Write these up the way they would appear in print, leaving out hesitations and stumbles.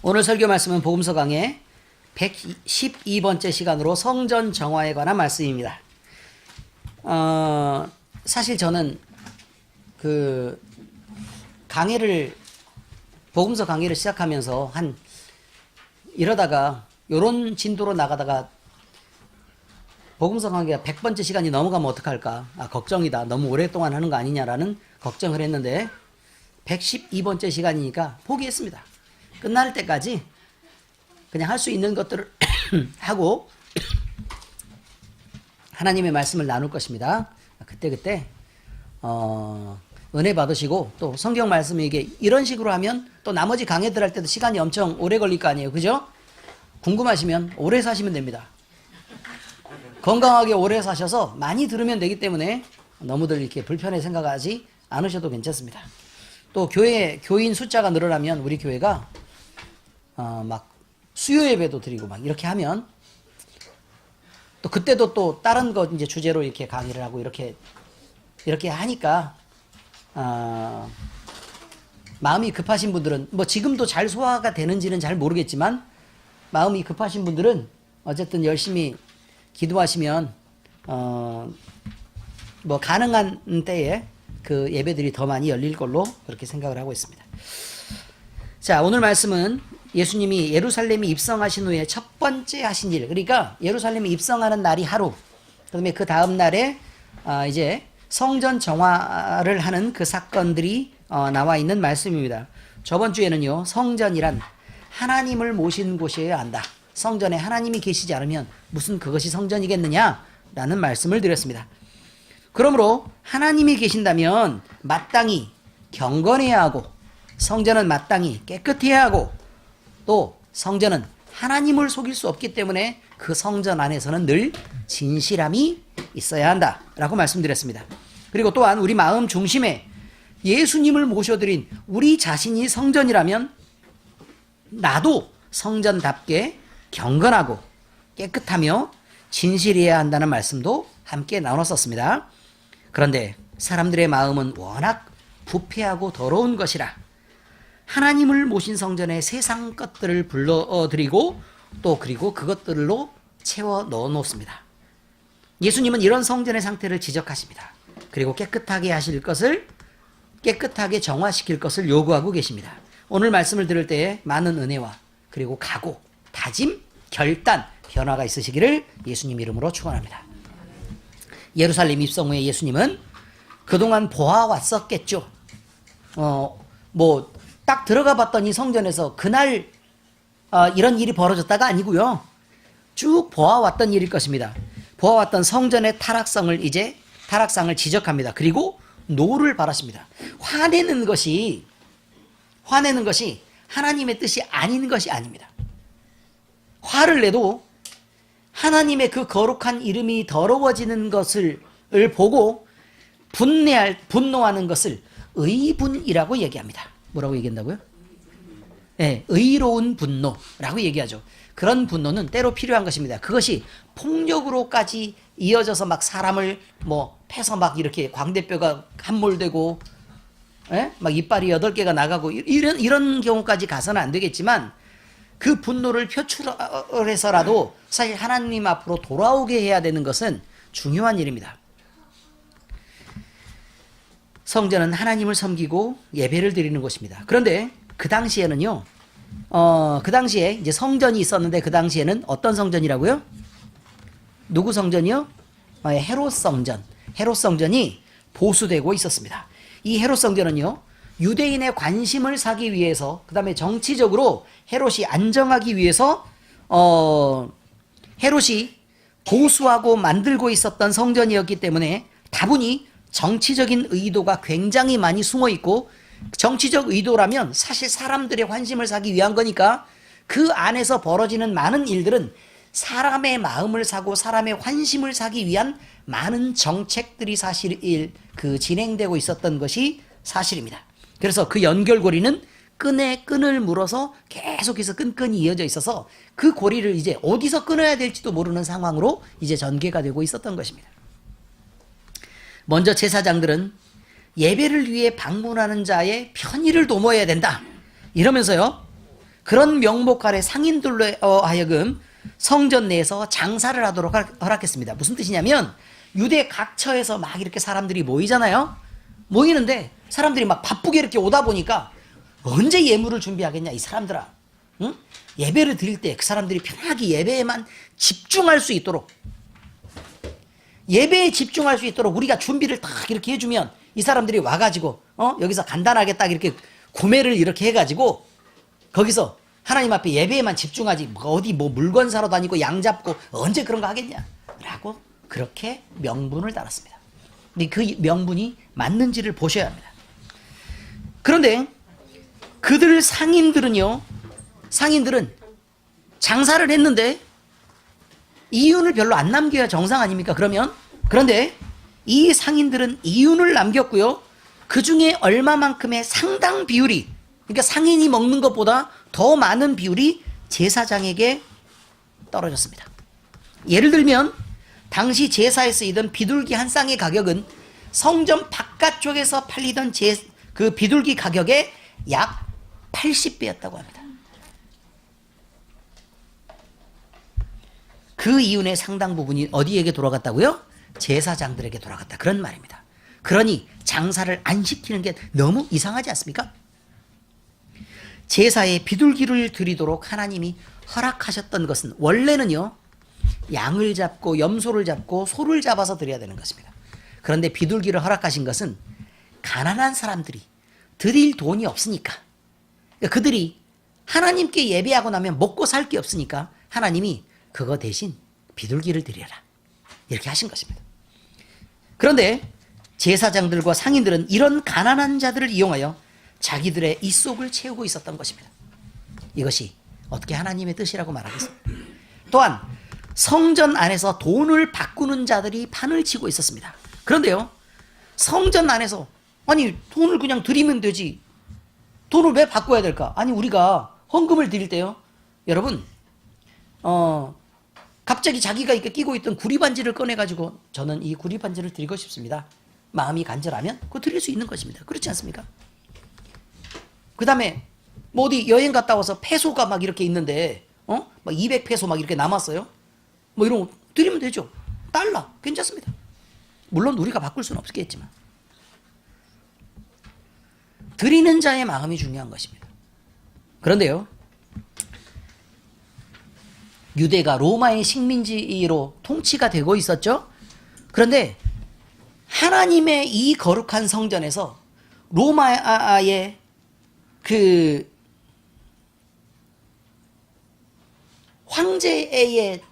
오늘 설교 말씀은 복음서 강의 112번째 시간으로 성전 정화에 관한 말씀입니다. 사실 저는 복음서 강의를 시작하면서 이러다가 요런 진도로 나가다가 복음서 강의가 100번째 시간이 넘어가면 어떡할까? 걱정이다. 너무 오랫동안 하는 거 아니냐라는 걱정을 했는데 112번째 시간이니까 포기했습니다. 끝날 때까지 그냥 할 수 있는 것들을 하고 하나님의 말씀을 나눌 것입니다. 그때 은혜 받으시고, 또 성경 말씀이 이런 식으로 하면 또 나머지 강의들 할 때도 시간이 엄청 오래 걸릴 거 아니에요. 그죠? 궁금하시면 오래 사시면 됩니다. 건강하게 오래 사셔서 많이 들으면 되기 때문에 너무들 이렇게 불편해 생각하지 않으셔도 괜찮습니다. 또 교인 숫자가 늘어나면 우리 교회가 막 수요 예배도 드리고 막 이렇게 하면 또 그때도 또 다른 거 이제 주제로 이렇게 강의를 하고 이렇게 하니까 마음이 급하신 분들은 뭐 지금도 잘 소화가 되는지는 잘 모르겠지만 마음이 급하신 분들은 어쨌든 열심히 기도하시면 뭐 가능한 때에 그 예배들이 더 많이 열릴 걸로 그렇게 생각을 하고 있습니다. 자, 오늘 말씀은 예수님이 예루살렘에 입성하신 후에 첫 번째 하신 일, 그러니까 예루살렘에 입성하는 날이 하루, 그다음에 그 다음 날에 이제 성전 정화를 하는 그 사건들이 나와 있는 말씀입니다. 저번 주에는요, 성전이란 하나님을 모신 곳이어야 한다. 성전에 하나님이 계시지 않으면 무슨 그것이 성전이겠느냐라는 말씀을 드렸습니다. 그러므로 하나님이 계신다면 마땅히 경건해야 하고, 성전은 마땅히 깨끗해야 하고, 또 성전은 하나님을 속일 수 없기 때문에 그 성전 안에서는 늘 진실함이 있어야 한다라고 말씀드렸습니다. 그리고 또한 우리 마음 중심에 예수님을 모셔드린 우리 자신이 성전이라면 나도 성전답게 경건하고 깨끗하며 진실해야 한다는 말씀도 함께 나눴었습니다. 그런데 사람들의 마음은 워낙 부패하고 더러운 것이라 하나님을 모신 성전에 세상 것들을 불러들이고 또 그리고 그것들로 채워 넣어 놓습니다. 예수님은 이런 성전의 상태를 지적하십니다. 그리고 깨끗하게 하실 것을, 깨끗하게 정화시킬 것을 요구하고 계십니다. 오늘 말씀을 들을 때에 많은 은혜와 그리고 각오, 다짐, 결단, 변화가 있으시기를 예수님 이름으로 축원합니다. 예루살렘 입성 후에 예수님은 그동안 보아왔었겠죠. 딱 들어가 봤더니 성전에서 그날 이런 일이 벌어졌다가 아니고요. 쭉 보아왔던 일일 것입니다. 보아왔던 성전의 타락상을 지적합니다. 그리고 노를 바라십니다. 화내는 것이 하나님의 뜻이 아닌 것이 아닙니다. 화를 내도 하나님의 그 거룩한 이름이 더러워지는 것을 보고 분노하는 것을 의분이라고 얘기합니다. 뭐라고 얘기한다고요? 네, 의로운 분노라고 얘기하죠. 그런 분노는 때로 필요한 것입니다. 그것이 폭력으로까지 이어져서 막 사람을 패서 막 이렇게 광대뼈가 함몰되고, 막 이빨이 8개가 나가고 이런 경우까지 가서는 안 되겠지만 그 분노를 표출해서라도 사실 하나님 앞으로 돌아오게 해야 되는 것은 중요한 일입니다. 성전은 하나님을 섬기고 예배를 드리는 곳입니다. 그런데 그 당시에는요, 그 당시에 이제 성전이 있었는데 그 당시에는 어떤 성전이라고요? 누구 성전이요? 헤롯 성전. 헤롯 성전이 보수되고 있었습니다. 이 헤롯 성전은요, 유대인의 관심을 사기 위해서, 그 다음에 정치적으로 헤롯이 안정하기 위해서 헤롯이 보수하고 만들고 있었던 성전이었기 때문에 다분히 정치적인 의도가 굉장히 많이 숨어 있고, 정치적 의도라면 사실 사람들의 관심을 사기 위한 거니까 그 안에서 벌어지는 많은 일들은 사람의 마음을 사고 사람의 관심을 사기 위한 많은 정책들이 사실 진행되고 있었던 것이 사실입니다. 그래서 그 연결고리는 끈에 끈을 물어서 계속해서 끈끈이 이어져 있어서 그 고리를 이제 어디서 끊어야 될지도 모르는 상황으로 이제 전개가 되고 있었던 것입니다. 먼저 제사장들은 예배를 위해 방문하는 자의 편의를 도모해야 된다. 이러면서요, 그런 명목 아래 상인들로 하여금 성전 내에서 장사를 하도록 허락했습니다. 무슨 뜻이냐면 유대 각처에서 막 이렇게 사람들이 모이잖아요. 모이는데 사람들이 막 바쁘게 이렇게 오다 보니까 언제 예물을 준비하겠냐 이 사람들아. 응? 예배를 드릴 때 그 사람들이 편하게 예배에만 집중할 수 있도록, 예배에 집중할 수 있도록 우리가 준비를 딱 이렇게 해주면 이 사람들이 와가지고 여기서 간단하게 딱 이렇게 구매를 이렇게 해가지고 거기서 하나님 앞에 예배에만 집중하지 어디 뭐 물건 사러 다니고 양 잡고 언제 그런 거 하겠냐 라고 그렇게 명분을 달았습니다. 근데 그 명분이 맞는지를 보셔야 합니다. 그런데 그들 상인들은 장사를 했는데 이윤을 별로 안 남겨야 정상 아닙니까? 그런데 이 상인들은 이윤을 남겼고요. 그 중에 얼마만큼의 상당 비율이, 그러니까 상인이 먹는 것보다 더 많은 비율이 제사장에게 떨어졌습니다. 예를 들면 당시 제사에 쓰이던 비둘기 한 쌍의 가격은 성전 바깥쪽에서 팔리던 그 비둘기 가격의 약 80배였다고 합니다. 그 이윤의 상당 부분이 어디에게 돌아갔다고요? 제사장들에게 돌아갔다. 그런 말입니다. 그러니 장사를 안 시키는 게 너무 이상하지 않습니까? 제사에 비둘기를 드리도록 하나님이 허락하셨던 것은 원래는요, 양을 잡고 염소를 잡고 소를 잡아서 드려야 되는 것입니다. 그런데 비둘기를 허락하신 것은 가난한 사람들이 드릴 돈이 없으니까, 그러니까 그들이 하나님께 예배하고 나면 먹고 살 게 없으니까 하나님이 그거 대신 비둘기를 드려라 이렇게 하신 것입니다. 그런데 제사장들과 상인들은 이런 가난한 자들을 이용하여 자기들의 입속을 채우고 있었던 것입니다. 이것이 어떻게 하나님의 뜻이라고 말하겠습니까? 또한 성전 안에서 돈을 바꾸는 자들이 판을 치고 있었습니다. 그런데요, 성전 안에서 아니 돈을 그냥 드리면 되지 돈을 왜 바꿔야 될까? 아니 우리가 헌금을 드릴 때요, 여러분 갑자기 자기가 이렇게 끼고 있던 구리반지를 꺼내가지고 저는 이 구리반지를 드리고 싶습니다. 마음이 간절하면 그거 드릴 수 있는 것입니다. 그렇지 않습니까? 그 다음에 뭐 어디 여행 갔다 와서 페소가 막 이렇게 있는데 막 200페소 막 이렇게 남았어요. 뭐 이런 거 드리면 되죠. 달러 괜찮습니다. 물론 우리가 바꿀 수는 없겠지만 드리는 자의 마음이 중요한 것입니다. 그런데요, 유대가 로마의 식민지로 통치가 되고 있었죠. 그런데 하나님의 이 거룩한 성전에서 로마의 그 황제의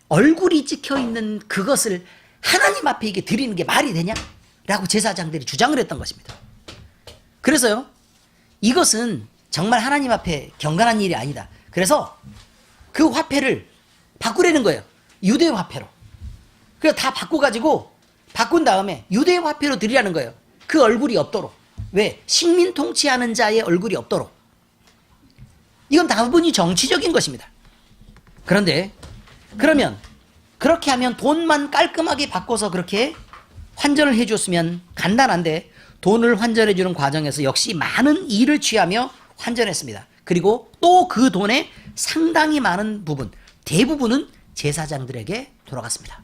얼굴이 찍혀 있는 그것을 하나님 앞에 이게 드리는 게 말이 되냐? 라고 제사장들이 주장을 했던 것입니다. 그래서요, 이것은 정말 하나님 앞에 경건한 일이 아니다. 그래서 그 화폐를 바꾸려는 거예요. 유대 화폐로. 그래서 다 바꿔가지고 바꾼 다음에 유대 화폐로 드리라는 거예요. 그 얼굴이 없도록. 왜? 식민 통치하는 자의 얼굴이 없도록. 이건 다분히 정치적인 것입니다. 그런데 그러면 그렇게 하면 돈만 깔끔하게 바꿔서 그렇게 환전을 해줬으면 간단한데 돈을 환전해주는 과정에서 역시 많은 일을 취하며 환전했습니다. 그리고 또 그 돈의 상당히 많은 부분, 대부분은 제사장들에게 돌아갔습니다.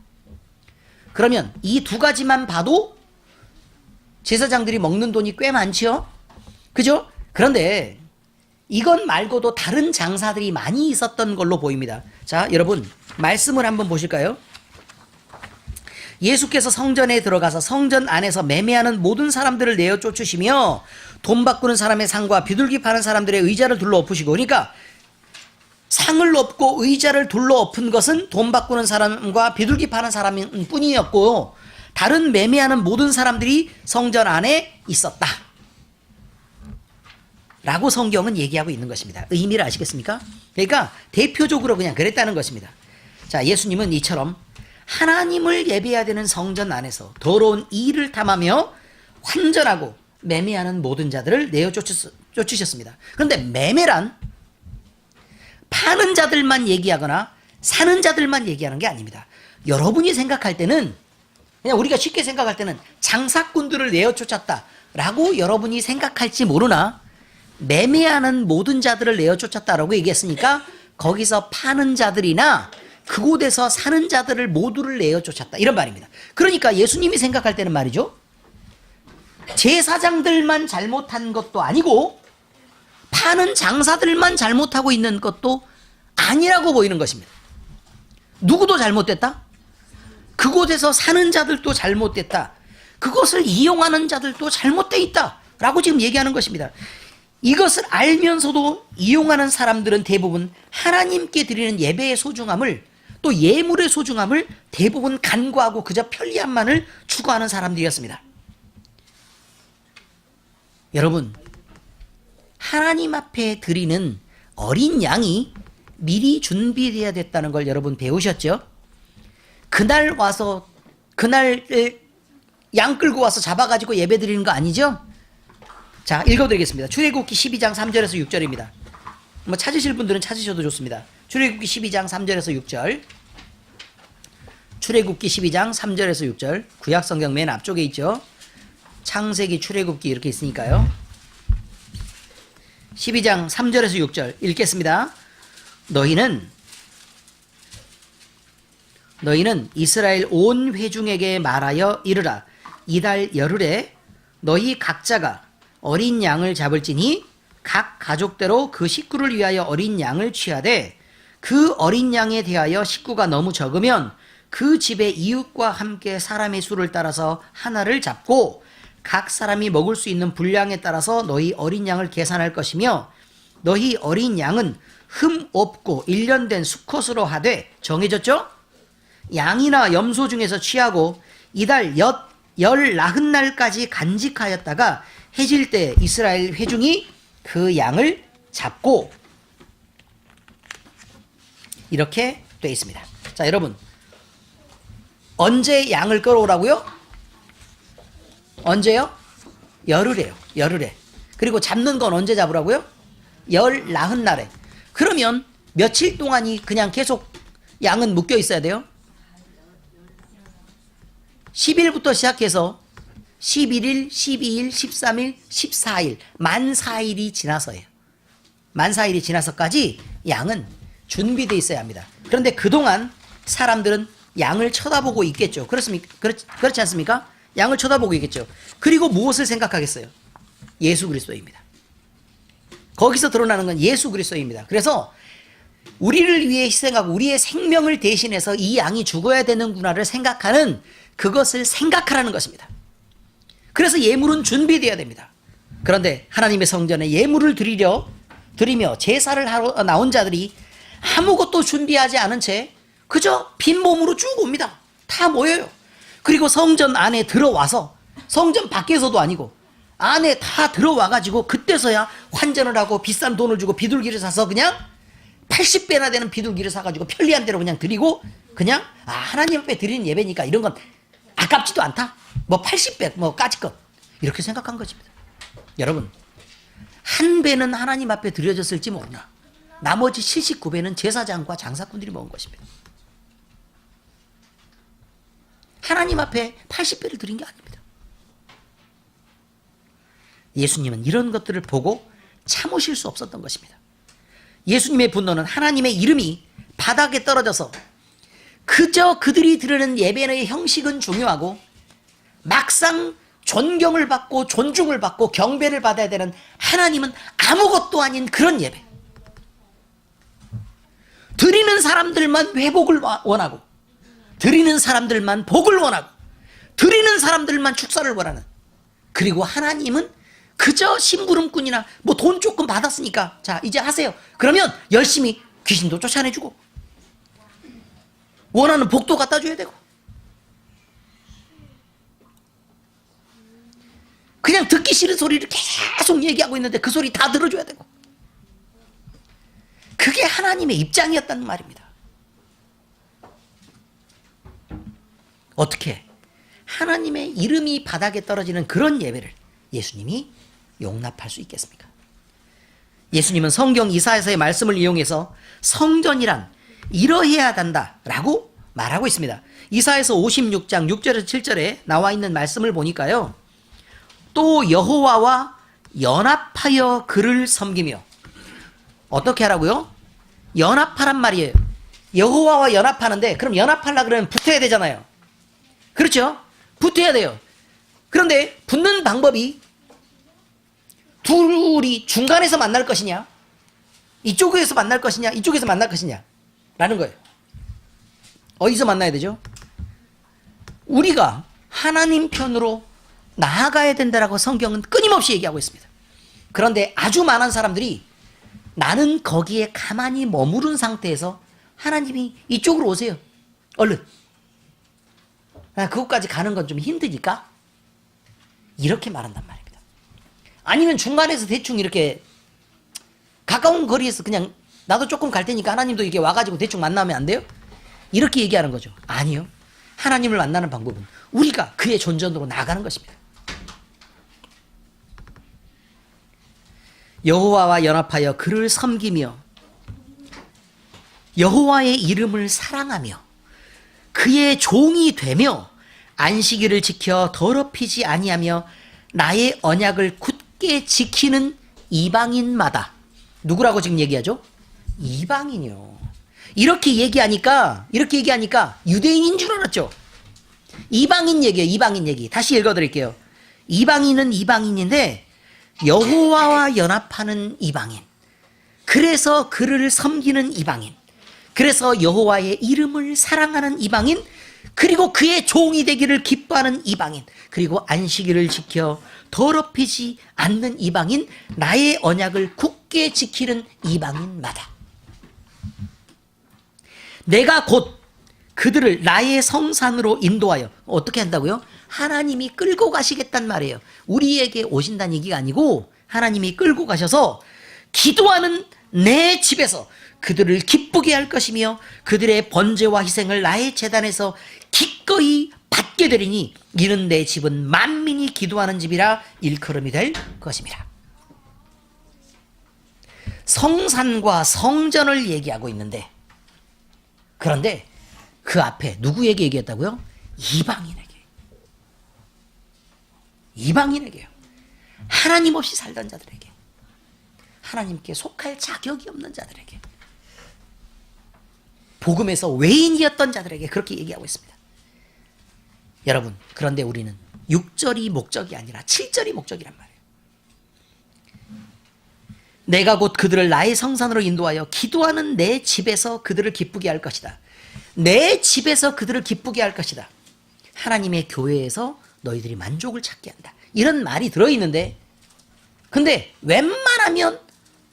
그러면 이 두 가지만 봐도 제사장들이 먹는 돈이 꽤 많죠? 그죠? 그런데 이것 말고도 다른 장사들이 많이 있었던 걸로 보입니다. 자, 여러분 말씀을 한번 보실까요? 예수께서 성전에 들어가서 성전 안에서 매매하는 모든 사람들을 내어 쫓으시며 돈 바꾸는 사람의 상과 비둘기 파는 사람들의 의자를 둘러 엎으시고, 그러니까 상을 엎고 의자를 둘러 엎은 것은 돈 바꾸는 사람과 비둘기 파는 사람 뿐이었고 다른 매매하는 모든 사람들이 성전 안에 있었다 라고 성경은 얘기하고 있는 것입니다. 의미를 아시겠습니까? 그러니까 대표적으로 그냥 그랬다는 것입니다. 자, 예수님은 이처럼 하나님을 예배해야 되는 성전 안에서 더러운 이를 탐하며 환전하고 매매하는 모든 자들을 내어 쫓으셨습니다. 그런데 매매란 파는 자들만 얘기하거나 사는 자들만 얘기하는 게 아닙니다. 여러분이 생각할 때는, 그냥 우리가 쉽게 생각할 때는 장사꾼들을 내어 쫓았다라고 여러분이 생각할지 모르나 매매하는 모든 자들을 내어 쫓았다라고 얘기했으니까 거기서 파는 자들이나 그곳에서 사는 자들을 모두를 내어 쫓았다 이런 말입니다. 그러니까 예수님이 생각할 때는 말이죠, 제사장들만 잘못한 것도 아니고 파는 장사들만 잘못하고 있는 것도 아니라고 보이는 것입니다. 누구도 잘못됐다? 그곳에서 사는 자들도 잘못됐다. 그것을 이용하는 자들도 잘못되어 있다 라고 지금 얘기하는 것입니다. 이것을 알면서도 이용하는 사람들은 대부분 하나님께 드리는 예배의 소중함을, 또 예물의 소중함을 대부분 간과하고 그저 편리함만을 추구하는 사람들이었습니다. 여러분, 하나님 앞에 드리는 어린 양이 미리 준비되어야 됐다는 걸 여러분 배우셨죠? 그날 와서, 그날 양 끌고 와서 잡아가지고 예배 드리는 거 아니죠? 자, 읽어드리겠습니다. 출애굽기 12장 3절에서 6절입니다. 뭐 찾으실 분들은 찾으셔도 좋습니다. 출애굽기 12장 3절에서 6절. 출애굽기 12장 3절에서 6절. 구약성경 맨 앞쪽에 있죠. 창세기, 출애굽기 이렇게 있으니까요. 12장 3절에서 6절 읽겠습니다. 너희는 이스라엘 온 회중에게 말하여 이르라. 이달 열흘에 너희 각자가 어린 양을 잡을지니 각 가족대로 그 식구를 위하여 어린 양을 취하되, 그 어린 양에 대하여 식구가 너무 적으면 그 집의 이웃과 함께 사람의 수를 따라서 하나를 잡고 각 사람이 먹을 수 있는 분량에 따라서 너희 어린 양을 계산할 것이며, 너희 어린 양은 흠 없고 1년 된 수컷으로 하되, 정해졌죠? 양이나 염소 중에서 취하고 이달 열 나흔날까지 간직하였다가 해질 때 이스라엘 회중이 그 양을 잡고, 이렇게 되어 있습니다. 자, 여러분, 언제 양을 끌어오라고요? 언제요? 열흘에요. 열흘에. 그리고 잡는 건 언제 잡으라고요? 열 나흔날에. 그러면 며칠 동안이 그냥 계속 양은 묶여 있어야 돼요? 10일부터 시작해서 11일, 12일, 13일, 14일, 만 4일이 지나서예요. 만 4일이 지나서까지 양은 준비되어 있어야 합니다. 그런데 그동안 사람들은 양을 쳐다보고 있겠죠. 그렇지 않습니까? 양을 쳐다보고 있겠죠. 그리고 무엇을 생각하겠어요? 예수 그리스도입니다. 거기서 드러나는 건 예수 그리스도입니다. 그래서 우리를 위해 희생하고 우리의 생명을 대신해서 이 양이 죽어야 되는구나를 생각하는, 그것을 생각하라는 것입니다. 그래서 예물은 준비되어야 됩니다. 그런데 하나님의 성전에 예물을 드리며 제사를 하러 나온 자들이 아무것도 준비하지 않은 채 그저 빈몸으로 쭉 옵니다. 다 모여요. 그리고 성전 안에 들어와서, 성전 밖에서도 아니고 안에 다 들어와가지고 그때서야 환전을 하고 비싼 돈을 주고 비둘기를 사서 그냥 80배나 되는 비둘기를 사가지고 편리한 대로 그냥 드리고, 그냥 하나님 앞에 드리는 예배니까 이런 건 아깝지도 않다. 뭐 80배 뭐 까짓것, 이렇게 생각한 것입니다. 여러분, 한 배는 하나님 앞에 드려졌을지 모르나 나머지 79배는 제사장과 장사꾼들이 먹은 것입니다. 하나님 앞에 80배를 드린 게 아닙니다. 예수님은 이런 것들을 보고 참으실 수 없었던 것입니다. 예수님의 분노는 하나님의 이름이 바닥에 떨어져서 그저 그들이 드리는 예배의 형식은 중요하고 막상 존경을 받고 존중을 받고 경배를 받아야 되는 하나님은 아무것도 아닌 그런 예배, 드리는 사람들만 회복을 원하고, 드리는 사람들만 복을 원하고, 드리는 사람들만 축사를 원하는, 그리고 하나님은 그저 심부름꾼이나 뭐 돈 조금 받았으니까 자 이제 하세요. 그러면 열심히 귀신도 쫓아내주고 원하는 복도 갖다 줘야 되고, 그냥 듣기 싫은 소리를 계속 얘기하고 있는데 그 소리 다 들어줘야 되고, 그게 하나님의 입장이었다는 말입니다. 어떻게 하나님의 이름이 바닥에 떨어지는 그런 예배를 예수님이 용납할 수 있겠습니까? 예수님은 성경 이사야서의 말씀을 이용해서 성전이란 이러해야 한다라고 말하고 있습니다. 이사야서 56장 6절에서 7절에 나와 있는 말씀을 보니까요, 또 여호와와 연합하여 그를 섬기며. 어떻게 하라고요? 연합하란 말이에요. 여호와와 연합하는데 그럼 연합하려 그러면 붙어야 되잖아요. 그렇죠? 붙어야 돼요. 그런데 붙는 방법이 둘이 중간에서 만날 것이냐, 이쪽에서 만날 것이냐, 이쪽에서 만날 것이냐 라는 거예요. 어디서 만나야 되죠? 우리가 하나님 편으로 나아가야 된다라고 성경은 끊임없이 얘기하고 있습니다. 그런데 아주 많은 사람들이 나는 거기에 가만히 머무른 상태에서 하나님이 이쪽으로 오세요. 얼른. 그것까지 가는 건 좀 힘드니까 이렇게 말한단 말입니다. 아니면 중간에서 대충 이렇게 가까운 거리에서 그냥 나도 조금 갈 테니까 하나님도 이렇게 와가지고 대충 만나면 안 돼요? 이렇게 얘기하는 거죠. 아니요. 하나님을 만나는 방법은 우리가 그의 존전으로 나아가는 것입니다. 여호와와 연합하여 그를 섬기며 여호와의 이름을 사랑하며 그의 종이 되며 안식일을 지켜 더럽히지 아니하며 나의 언약을 굳게 지키는 이방인마다. 누구라고 지금 얘기하죠? 이방인이요. 이렇게 얘기하니까 유대인인 줄 알았죠? 이방인 얘기예요. 이방인 얘기. 다시 읽어드릴게요. 이방인은 이방인인데 여호와와 연합하는 이방인. 그래서 그를 섬기는 이방인. 그래서 여호와의 이름을 사랑하는 이방인. 그리고 그의 종이 되기를 기뻐하는 이방인. 그리고 안식일을 지켜 더럽히지 않는 이방인. 나의 언약을 굳게 지키는 이방인마다. 내가 곧 그들을 나의 성산으로 인도하여. 어떻게 한다고요? 하나님이 끌고 가시겠단 말이에요. 우리에게 오신다는 얘기가 아니고 하나님이 끌고 가셔서 기도하는 내 집에서 그들을 기쁘게 할 것이며 그들의 번제와 희생을 나의 제단에서 기꺼이 받게 되리니 이는 내 집은 만민이 기도하는 집이라 일컬음이 될 것입니다. 성산과 성전을 얘기하고 있는데, 그런데 그 앞에 누구에게 얘기했다고요? 이방인에게요. 하나님 없이 살던 자들에게, 하나님께 속할 자격이 없는 자들에게, 복음에서 외인이었던 자들에게 그렇게 얘기하고 있습니다. 여러분, 그런데 우리는 6절이 목적이 아니라 7절이 목적이란 말이에요. 내가 곧 그들을 나의 성산으로 인도하여 기도하는 내 집에서 그들을 기쁘게 할 것이다. 내 집에서 그들을 기쁘게 할 것이다. 하나님의 교회에서 너희들이 만족을 찾게 한다. 이런 말이 들어있는데, 근데 웬만하면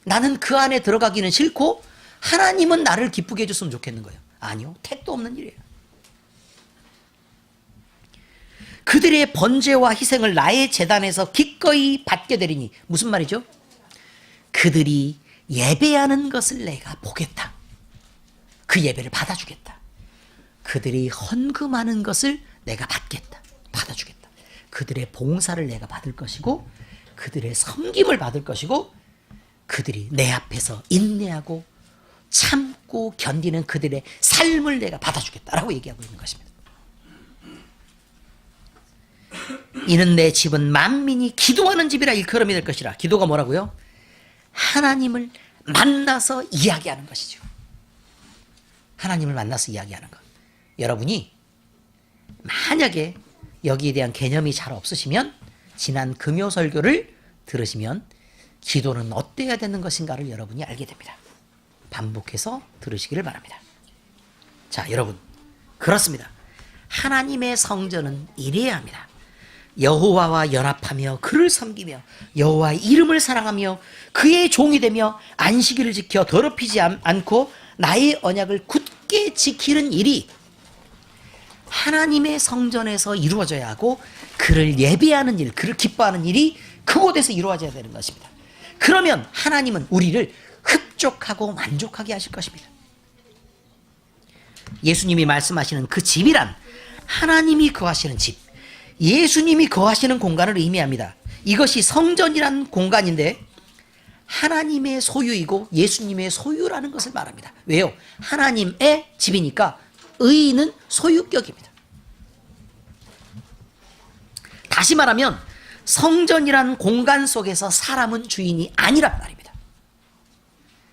나는 그 안에 들어가기는 싫고 하나님은 나를 기쁘게 해줬으면 좋겠는 거예요. 아니요. 택도 없는 일이에요. 그들의 번제와 희생을 나의 제단에서 기꺼이 받게 되리니. 무슨 말이죠? 그들이 예배하는 것을 내가 보겠다. 그 예배를 받아주겠다. 그들이 헌금하는 것을 내가 받아주겠다. 그들의 봉사를 내가 받을 것이고 그들의 섬김을 받을 것이고 그들이 내 앞에서 인내하고 참고 견디는 그들의 삶을 내가 받아주겠다라고 얘기하고 있는 것입니다. 이는 내 집은 만민이 기도하는 집이라 일컬음이 될 것이라. 기도가 뭐라고요? 하나님을 만나서 이야기하는 것이죠. 하나님을 만나서 이야기하는 것. 여러분이 만약에 여기에 대한 개념이 잘 없으시면 지난 금요 설교를 들으시면 기도는 어때야 되는 것인가를 여러분이 알게 됩니다. 반복해서 들으시기를 바랍니다. 자, 여러분, 그렇습니다. 하나님의 성전은 이래야 합니다. 여호와와 연합하며 그를 섬기며 여호와의 이름을 사랑하며 그의 종이 되며 안식일을 지켜 더럽히지 않고 나의 언약을 굳게 지키는 일이 하나님의 성전에서 이루어져야 하고, 그를 예배하는 일, 그를 기뻐하는 일이 그곳에서 이루어져야 되는 것입니다. 그러면 하나님은 우리를 흡족하고 만족하게 하실 것입니다. 예수님이 말씀하시는 그 집이란 하나님이 거하시는 집, 예수님이 거하시는 공간을 의미합니다. 이것이 성전이라는 공간인데 하나님의 소유이고 예수님의 소유라는 것을 말합니다. 왜요? 하나님의 집이니까 의인은 소유격입니다. 다시 말하면 성전이란 공간 속에서 사람은 주인이 아니란 말입니다.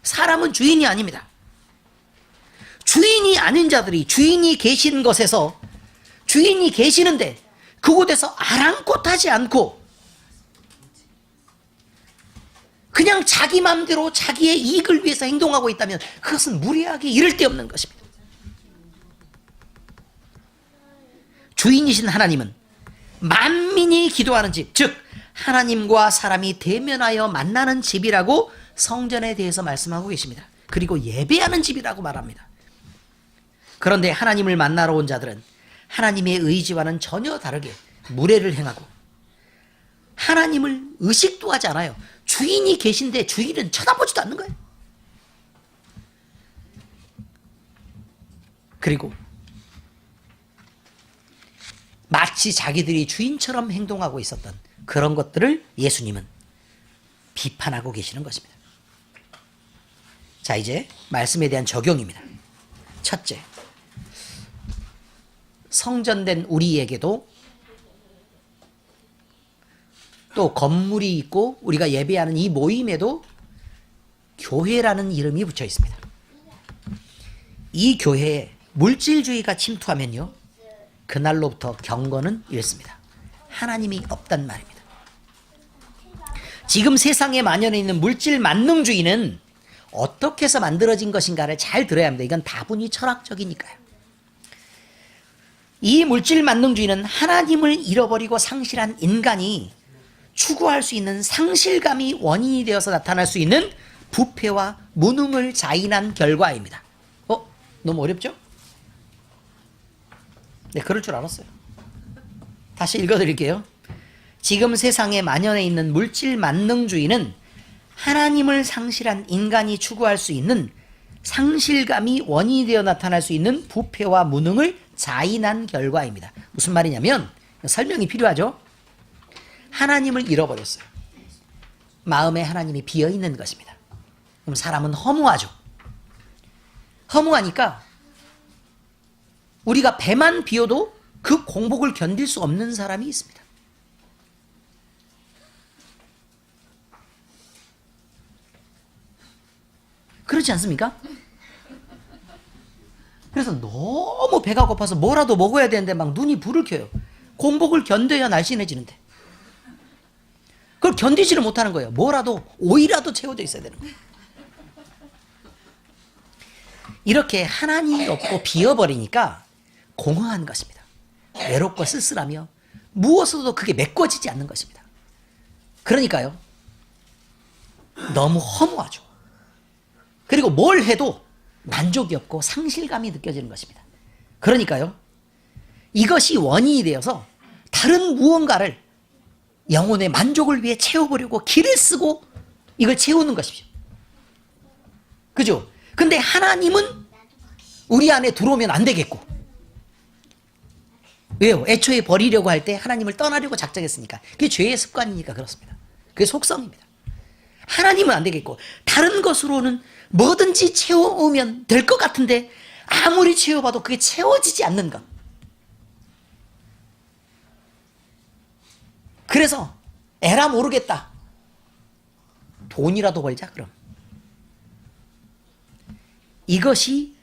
사람은 주인이 아닙니다. 주인이 아닌 자들이 주인이 계신 것에서 주인이 계시는데 그곳에서 아랑곳하지 않고 그냥 자기 마음대로 자기의 이익을 위해서 행동하고 있다면 그것은 무례하게 이를 데 없는 것입니다. 주인이신 하나님은 만민이 기도하는 집, 즉 하나님과 사람이 대면하여 만나는 집이라고 성전에 대해서 말씀하고 계십니다. 그리고 예배하는 집이라고 말합니다. 그런데 하나님을 만나러 온 자들은 하나님의 의지와는 전혀 다르게 무례를 행하고 하나님을 의식도 하지 않아요. 주인이 계신데 주인은 쳐다보지도 않는 거예요. 그리고 마치 자기들이 주인처럼 행동하고 있었던 그런 것들을 예수님은 비판하고 계시는 것입니다. 자, 이제 말씀에 대한 적용입니다. 첫째, 성전된 우리에게도 또 건물이 있고 우리가 예배하는 이 모임에도 교회라는 이름이 붙여 있습니다. 이 교회에 물질주의가 침투하면요, 그날로부터 경건은 잃습니다. 하나님이 없단 말입니다. 지금 세상에 만연해 있는 물질 만능주의는 어떻게 해서 만들어진 것인가를 잘 들어야 합니다. 이건 다분히 철학적이니까요. 이 물질 만능주의는 하나님을 잃어버리고 상실한 인간이 추구할 수 있는 상실감이 원인이 되어서 나타날 수 있는 부패와 무능을 자인한 결과입니다. 너무 어렵죠? 네, 그럴 줄 알았어요. 다시 읽어드릴게요. 지금 세상에 만연해 있는 물질 만능주의는 하나님을 상실한 인간이 추구할 수 있는 상실감이 원인이 되어 나타날 수 있는 부패와 무능을 자인한 결과입니다. 무슨 말이냐면 설명이 필요하죠. 하나님을 잃어버렸어요. 마음에 하나님이 비어있는 것입니다. 그럼 사람은 허무하죠. 허무하니까 우리가 배만 비워도 그 공복을 견딜 수 없는 사람이 있습니다. 그렇지 않습니까? 그래서 너무 배가 고파서 뭐라도 먹어야 되는데 막 눈이 불을 켜요. 공복을 견뎌야 날씬해지는데 그걸 견디지를 못하는 거예요. 뭐라도 오이라도 채워져 있어야 되는 거예요. 이렇게 하나님이 없고 비어버리니까 공허한 것입니다. 외롭고 쓸쓸하며 무엇으로도 그게 메꿔지지 않는 것입니다. 그러니까요, 너무 허무하죠. 그리고 뭘 해도 만족이 없고 상실감이 느껴지는 것입니다. 그러니까요, 이것이 원인이 되어서 다른 무언가를 영혼의 만족을 위해 채워보려고 길을 쓰고 이걸 채우는 것이죠. 그죠? 근데 하나님은 우리 안에 들어오면 안 되겠고. 왜요? 애초에 버리려고 할 때 하나님을 떠나려고 작정했으니까. 그게 죄의 습관이니까 그렇습니다. 그게 속성입니다. 하나님은 안 되겠고 다른 것으로는 뭐든지 채워오면 될 것 같은데 아무리 채워봐도 그게 채워지지 않는 것. 그래서 에라 모르겠다. 돈이라도 벌자 그럼. 이것이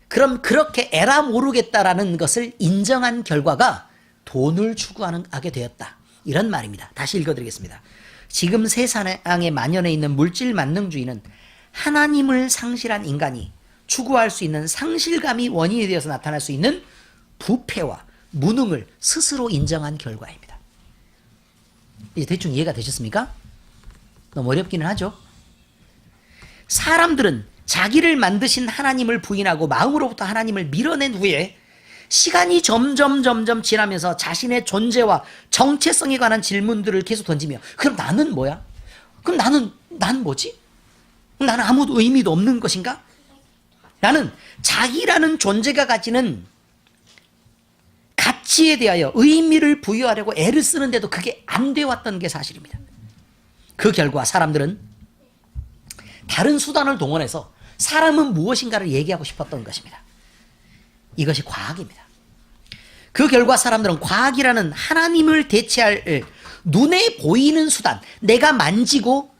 그럼 그렇게 에라 모르겠다라는 것을 인정한 결과가 돈을 추구하게 되었다. 이런 말입니다. 다시 읽어드리겠습니다. 지금 세상에 만연해 있는 물질 만능주의는 하나님을 상실한 인간이 추구할 수 있는 상실감이 원인이 되어서 나타날 수 있는 부패와 무능을 스스로 인정한 결과입니다. 이제 대충 이해가 되셨습니까? 너무 어렵기는 하죠. 사람들은 자기를 만드신 하나님을 부인하고 마음으로부터 하나님을 밀어낸 후에 시간이 점점 지나면서 자신의 존재와 정체성에 관한 질문들을 계속 던지며 그럼 나는 뭐야? 그럼 나는 뭐지? 나는 아무 의미도 없는 것인가? 나는 자기라는 존재가 가지는 가치에 대하여 의미를 부여하려고 애를 쓰는데도 그게 안 되어왔던 게 사실입니다. 그 결과 사람들은 다른 수단을 동원해서 사람은 무엇인가를 얘기하고 싶었던 것입니다. 이것이 과학입니다. 그 결과 사람들은 과학이라는 하나님을 대체할 눈에 보이는 수단, 내가 만지고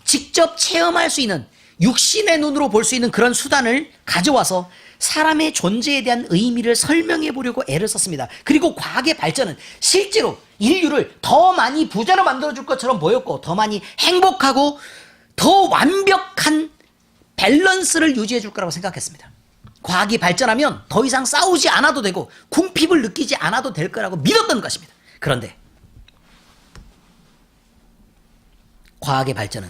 직접 체험할 수 있는 육신의 눈으로 볼 수 있는 그런 수단을 가져와서 사람의 존재에 대한 의미를 설명해 보려고 애를 썼습니다. 그리고 과학의 발전은 실제로 인류를 더 많이 부자로 만들어줄 것처럼 보였고, 더 많이 행복하고 더 완벽한 밸런스를 유지해 줄 거라고 생각했습니다. 과학이 발전하면 더 이상 싸우지 않아도 되고 궁핍을 느끼지 않아도 될 거라고 믿었던 것입니다. 그런데 과학의 발전은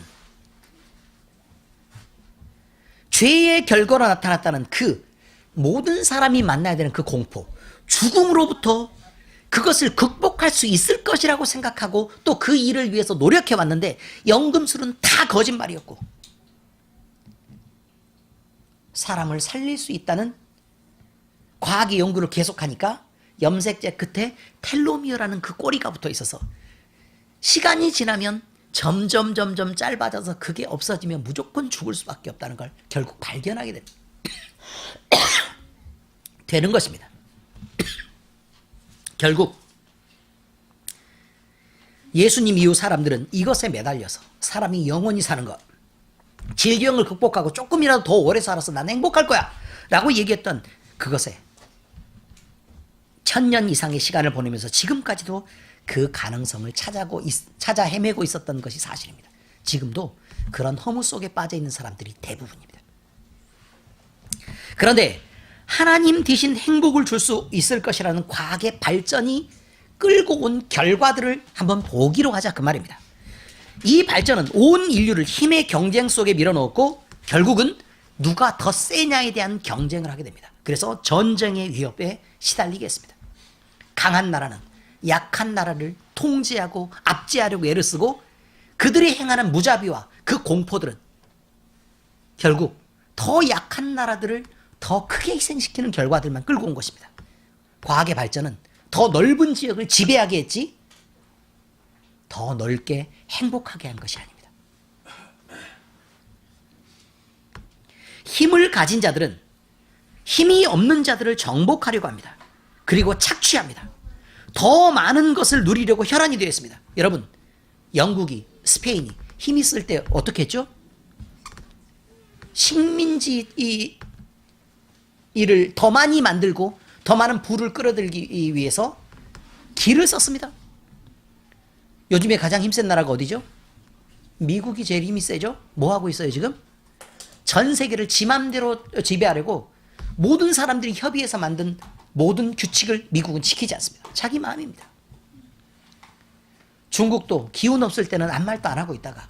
죄의 결과로 나타났다는 그 모든 사람이 만나야 되는 그 공포, 죽음으로부터 그것을 극복할 수 있을 것이라고 생각하고 또 그 일을 위해서 노력해 왔는데 연금술은 다 거짓말이었고, 사람을 살릴 수 있다는 과학의 연구를 계속하니까 염색제 끝에 텔로미어라는 그 꼬리가 붙어 있어서 시간이 지나면 점점 짧아져서 그게 없어지면 무조건 죽을 수밖에 없다는 걸 결국 발견하게 되는 것입니다. 결국 예수님 이후 사람들은 이것에 매달려서 사람이 영원히 사는 것, 질병을 극복하고 조금이라도 더 오래 살아서 난 행복할 거야 라고 얘기했던 그것에 1000년 이상의 시간을 보내면서 지금까지도 그 가능성을 찾아 헤매고 있었던 것이 사실입니다. 지금도 그런 허무 속에 빠져 있는 사람들이 대부분입니다. 그런데 하나님 대신 행복을 줄 수 있을 것이라는 과학의 발전이 끌고 온 결과들을 한번 보기로 하자, 그 말입니다. 이 발전은 온 인류를 힘의 경쟁 속에 밀어넣었고 결국은 누가 더 세냐에 대한 경쟁을 하게 됩니다. 그래서 전쟁의 위협에 시달리게 했습니다. 강한 나라는 약한 나라를 통제하고 압제하려고 애를 쓰고, 그들이 행하는 무자비와 그 공포들은 결국 더 약한 나라들을 더 크게 희생시키는 결과들만 끌고 온 것입니다. 과학의 발전은 더 넓은 지역을 지배하게 했지 더 넓게 행복하게 한 것이 아닙니다. 힘을 가진 자들은 힘이 없는 자들을 정복하려고 합니다. 그리고 착취합니다. 더 많은 것을 누리려고 혈안이 되었습니다. 여러분, 영국이, 스페인이 힘 있을 때 어떻게 했죠? 식민지 일을 더 많이 만들고 더 많은 부를 끌어들이기 위해서 기를 썼습니다. 요즘에 가장 힘센 나라가 어디죠? 미국이 제일 힘이 세죠? 뭐 하고 있어요 지금? 전 세계를 지 맘대로 지배하려고 모든 사람들이 협의해서 만든 모든 규칙을 미국은 지키지 않습니다. 자기 마음입니다. 중국도 기운 없을 때는 아무 말도 안 하고 있다가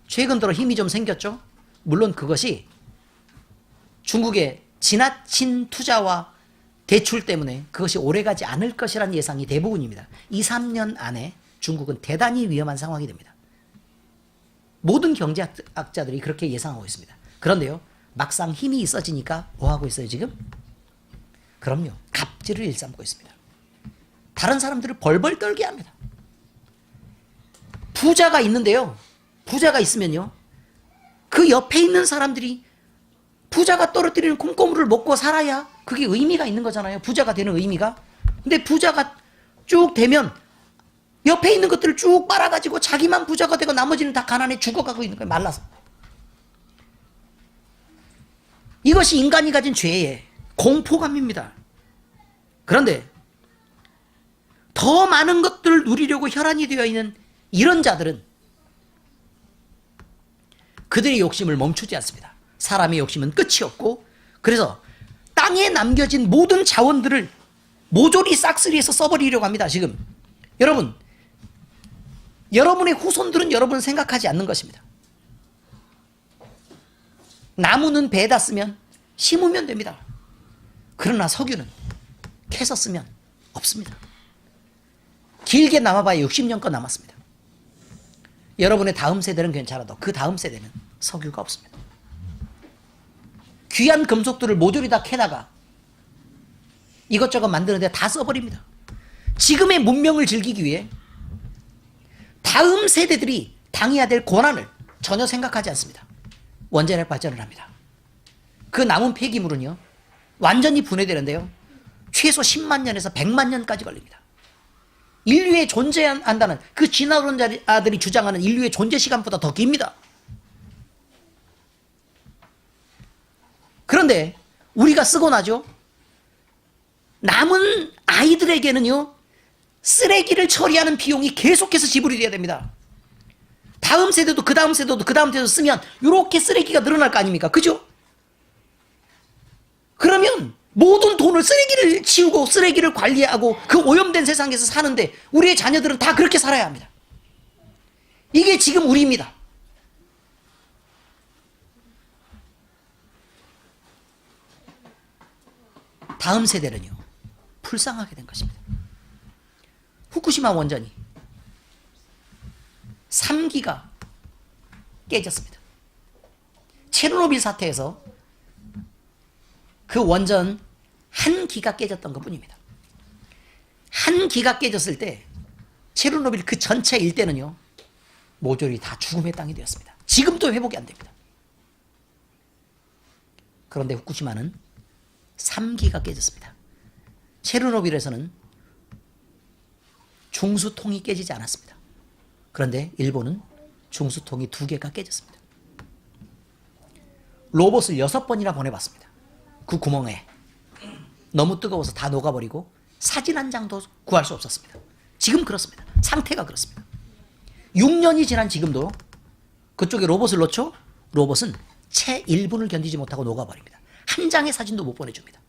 최근 들어 힘이 좀 생겼죠? 물론 그것이 중국의 지나친 투자와 대출 때문에 그것이 오래가지 않을 것이라는 예상이 대부분입니다. 2, 3년 안에 중국은 대단히 위험한 상황이 됩니다. 모든 경제학자들이 그렇게 예상하고 있습니다. 그런데요, 막상 힘이 있어지니까 뭐 하고 있어요 지금? 그럼요, 갑질을 일삼고 있습니다. 다른 사람들을 벌벌 떨게 합니다. 부자가 있는데요, 부자가 있으면요, 그 옆에 있는 사람들이 부자가 떨어뜨리는 콩고물을 먹고 살아야 그게 의미가 있는 거잖아요. 부자가 되는 의미가. 근데 부자가 쭉 되면 옆에 있는 것들을 쭉 빨아가지고 자기만 부자가 되고 나머지는 다 가난해 죽어가고 있는 거예요. 말라서. 이것이 인간이 가진 죄의 공포감입니다. 그런데 더 많은 것들을 누리려고 혈안이 되어 있는 이런 자들은 그들의 욕심을 멈추지 않습니다. 사람의 욕심은 끝이 없고, 그래서 땅에 남겨진 모든 자원들을 모조리 싹쓸이해서 써버리려고 합니다. 지금 여러분의 후손들은 여러분을 생각하지 않는 것입니다. 나무는 베다 쓰면 심으면 됩니다. 그러나 석유는 캐서 쓰면 없습니다. 길게 남아봐야 60년껏 남았습니다. 여러분의 다음 세대는 괜찮아도 그 다음 세대는 석유가 없습니다. 귀한 금속들을 모조리 다 캐다가 이것저것 만드는데 다 써버립니다. 지금의 문명을 즐기기 위해 다음 세대들이 당해야 될 고난을 전혀 생각하지 않습니다. 원자력 발전을 합니다. 그 남은 폐기물은요, 완전히 분해되는데요, 최소 10만 년에서 100만 년까지 걸립니다. 인류에 존재한다는 그 진화론자들이 주장하는 인류의 존재 시간보다 더 깁니다. 그런데 우리가 쓰고 나죠. 남은 아이들에게는요, 쓰레기를 처리하는 비용이 계속해서 지불이 돼야 됩니다. 다음 세대도 그 다음 세대도 그 다음 세대도 쓰면 이렇게 쓰레기가 늘어날 거 아닙니까? 그죠? 그러면 모든 돈을 쓰레기를 치우고 쓰레기를 관리하고 그 오염된 세상에서 사는데 우리의 자녀들은 다 그렇게 살아야 합니다. 이게 지금 우리입니다. 다음 세대는요, 불쌍하게 된 것입니다. 후쿠시마 원전이 3기가 깨졌습니다. 체르노빌 사태에서 그 원전 1기가 깨졌던 것 뿐입니다. 1기가 깨졌을 때 체르노빌 그 전체 일대는요, 모조리 다 죽음의 땅이 되었습니다. 지금도 회복이 안 됩니다. 그런데 후쿠시마는 3기가 깨졌습니다. 체르노빌에서는 중수통이 깨지지 않았습니다. 그런데 일본은 중수통이 2개가 깨졌습니다. 로봇을 6번이나 보내봤습니다. 그 구멍에 너무 뜨거워서 다 녹아버리고 사진 한 장도 구할 수 없었습니다. 지금 그렇습니다. 상태가 그렇습니다. 6년이 지난 지금도 그쪽에 로봇을 놓죠? 로봇은 채 1분을 견디지 못하고 녹아버립니다. 한 장의 사진도 못 보내줍니다.